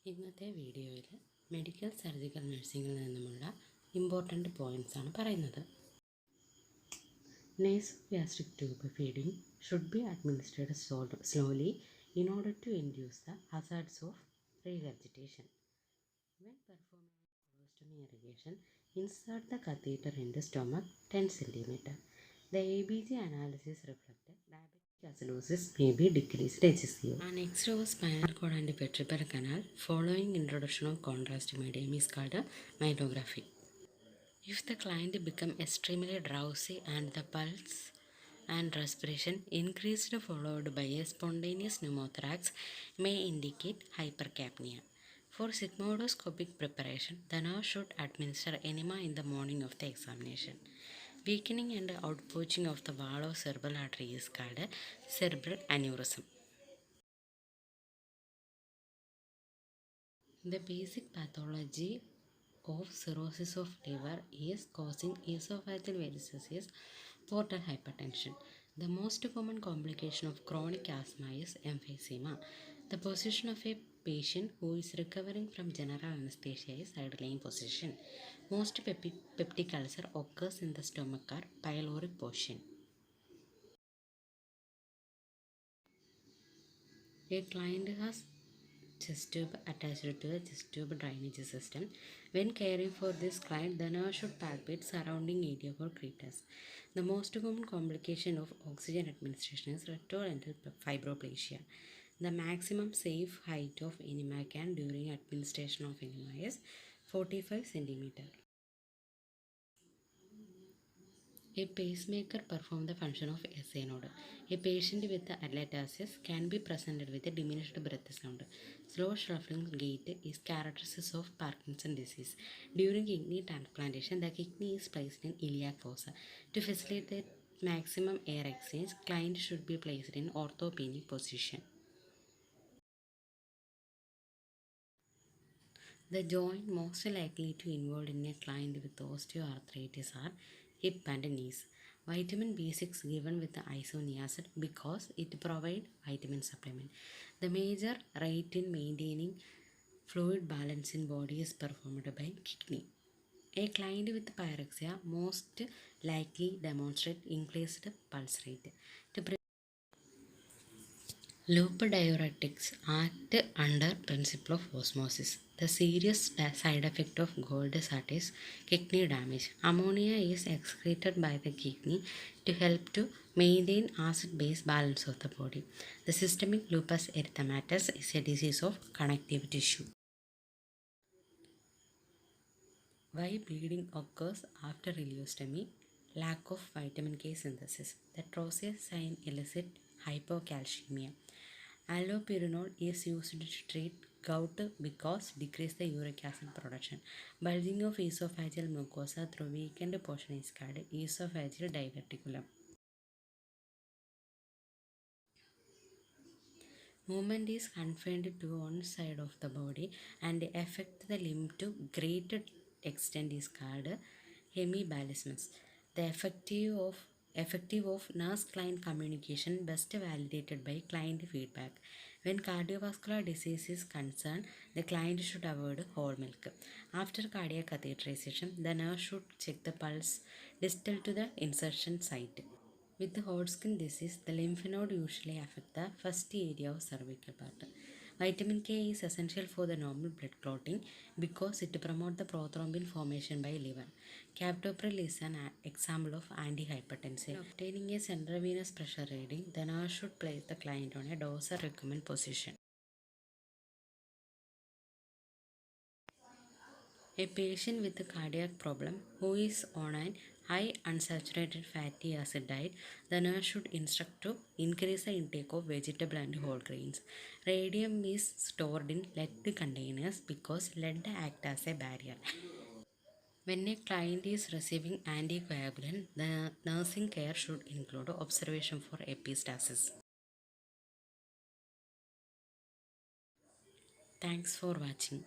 ഇന്നത്തെ വീഡിയോയിൽ medical surgical നഴ്സിംഗിൽ നിന്നുമുള്ള ഇമ്പോർട്ടൻ്റ് പോയിൻറ്റ്സ് ആണ് പറയുന്നത്. Nasogastric tube feeding should be administered slowly in order to induce the hazards of regurgitation. When performing colostomy irrigation, insert the catheter in the stomach 10 cm. The ABG analysis reflected diabetic acidosis may be decreased HCO. An X-ray of spinal cord and vertebral canal following introduction of contrast medium is called a myelography. If the client becomes extremely drowsy and the pulse and respiration increased followed by a spontaneous pneumothorax may indicate hypercapnia. For sigmoidoscopic preparation, the nurse should administer enema in the morning of the examination. Weakening and outpouching of the wall of cerebral artery is called a cerebral aneurysm. The basic pathology of cirrhosis of liver is causing esophageal varices, portal hypertension. The most common complication of chronic asthma is emphysema. The position of a patient who is recovering from general anesthesia is side-lying position. Most peptic ulcer occurs in the stomach or pyloric portion. A client has chest tube attached to a chest tube drainage system. When caring for this client, the nurse should palpate surrounding area for crepitus. The most common complication of oxygen administration is rectodental fibroplasia. The maximum safe height of enema can during administration of enema is 45 cm. A pacemaker performs the function of SA node. A patient with Epitaxis can be presented with a diminished breath sound. Slow shuffling gait is characteristic of Parkinson's disease. During kidney transplantation, the kidney is placed in iliac fossa. To facilitate maximum air exchange, client should be placed in orthopneic position. The joint most likely to involve in a client with osteoarthritis are hip and knees. Vitamin B6 given with the isoniazid because it provides vitamin supplement. The major rate in maintaining fluid balance in body is performed by kidney. A client with pyrexia most likely demonstrate increased pulse rate. Loop diuretics act under principle of osmosis. The serious side effect of gout is kidney damage. Ammonia is excreted by the kidney to help to maintain acid-base balance of the body. The systemic lupus erythematosus is a disease of connective tissue. Why bleeding occurs after ileostomy? Lack of vitamin K synthesis. The Trousseau sign elicits hypocalcemia. Allopurinol is used to treat gout because decrease the uric acid production. Bulging of esophageal mucosa through weakened portion is called esophageal diverticulum. Movement is confined to one side of the body and affect the limb to greater extent is called hemiballismus. The effective of nurse-client communication best validated by client feedback. When cardiovascular disease is concerned, the client should avoid whole milk. After cardiac catheterization, the nurse should check the pulse distal to the insertion site. With the Hodgkin disease, the lymph node usually affect the first area of cervical part. Vitamin K is essential for the normal blood clotting because it promotes the prothrombin formation by liver. Captopril is an example of antihypertensive. Obtaining a central venous pressure reading, the nurse should place the client on a dorsal recumbent position. A patient with a cardiac problem who is on an high unsaturated fatty acid diet, the nurse should instruct to increase the intake of vegetable and whole grains. Radium is stored in lead containers because lead acts as a barrier. When a client is receiving anticoagulant, the nursing care should include observation for epistaxis. Thanks for watching.